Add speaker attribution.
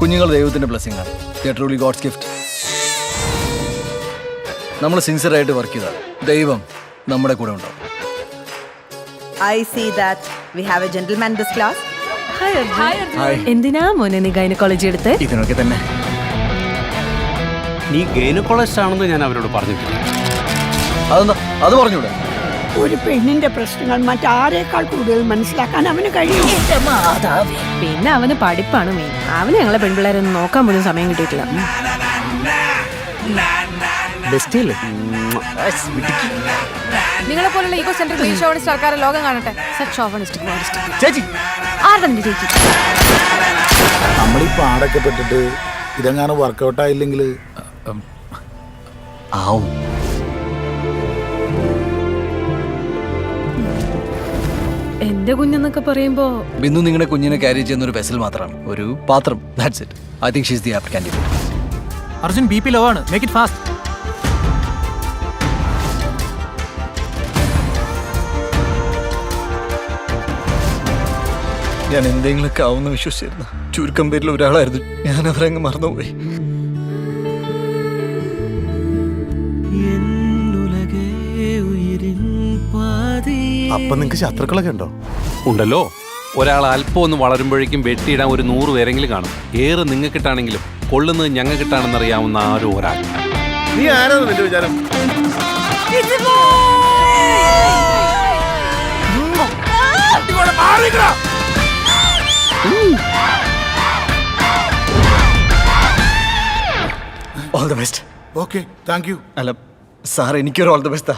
Speaker 1: കുഞ്ഞുങ്ങൾ ദൈവത്തിന്റെ ബ്ലെസ്സിംഗ് ആണ്. Truly God's gift. നമ്മൾ സിൻസിയറായിട്ട് വർക്ക് ചെയ്താൽ ദൈവം നമ്മുടെ കൂടെ ഉണ്ടാവും.
Speaker 2: I see that we have a gentleman in this class.
Speaker 1: Hi.
Speaker 3: എന്തിനാ മോനെ നീ ഗൈനക്കോളജി എടുത്ത്?
Speaker 1: ഇതിനൊക്കെ തന്നെ.
Speaker 4: നീ ഗൈനക്കോളജിസ്റ്റ് ആണെന്ന് ഞാൻ അവരോട് പറഞ്ഞിട്ടില്ല.
Speaker 1: അതെന്താ അത് പറഞ്ഞൂടെ?
Speaker 5: ഒരു പെണ്ണിന്റെ പ്രശ്നങ്ങൾ മറ്റാരേക്കാൾ കൂടുതൽ മനസ്സിലാക്കാൻ അവന് കഴിയും.
Speaker 3: പിന്നെ അവന് പഠിപ്പാണ് മെയിൻ. അവന് ഞങ്ങളെ പെൺപിള്ളേരൊന്നും നോക്കാൻ പോലും സമയം കിട്ടിയിട്ടില്ല.
Speaker 6: നിങ്ങളെ പോലുള്ള ഈഗോ സെൻട്രിക് ഷോവണിസ്റ്റ് ആൾക്കാരെ ലോകം കാണട്ടെ.
Speaker 1: ചേച്ചി
Speaker 7: നമ്മളീ പാടൊക്കെ പെട്ടിട്ട് ഇതെങ്ങാനും വർക്കൗട്ട് ആയില്ലെങ്കിൽ
Speaker 1: ആവും.
Speaker 3: എന്റെ കുഞ്ഞെന്നൊക്കെ പറയുമ്പോ
Speaker 1: ബിന്ദു നിങ്ങളുടെ കുഞ്ഞിനെ ക്യാരി ചെയ്യുന്ന ഒരു വെസൽ മാത്രമാണ്, ഒരു പാത്രം. That's it. I think she is the apt candidate.
Speaker 8: Arjun B P low ആണ്. Make it fast.
Speaker 1: ഞാൻ എന്തെങ്കിലുമൊക്കെ ആവുമെന്ന് വിശ്വസിച്ചിരുന്നു. ചുരുക്കം പേരിൽ ഒരാളായിരുന്നു ഞാൻ. അവരങ്ങ് മറന്നുപോയി.
Speaker 7: അപ്പൊ നിങ്ങക്ക് ശത്രുക്കളൊക്കെ ഉണ്ടോ?
Speaker 4: ഉണ്ടല്ലോ. ഒരാൾ അല്പം ഒന്ന് വളരുമ്പോഴേക്കും വെട്ടിയിടാൻ ഒരു 100 പേരെങ്കിലും കാണും. ഏറെ നിങ്ങൾക്കിട്ടാണെങ്കിലും കൊള്ളുന്നത് ഞങ്ങൾക്കിട്ടാണെന്നറിയാവുന്ന ആരോ ഒരാൾ.
Speaker 7: നീ ആരാണ് നിന്റെ വിചാരം?
Speaker 1: All the best.
Speaker 7: Okay, thank you.
Speaker 1: അല്ല സാർ, എനിക്കൊരു ഓൾ ദ ബെസ്റ്റാ.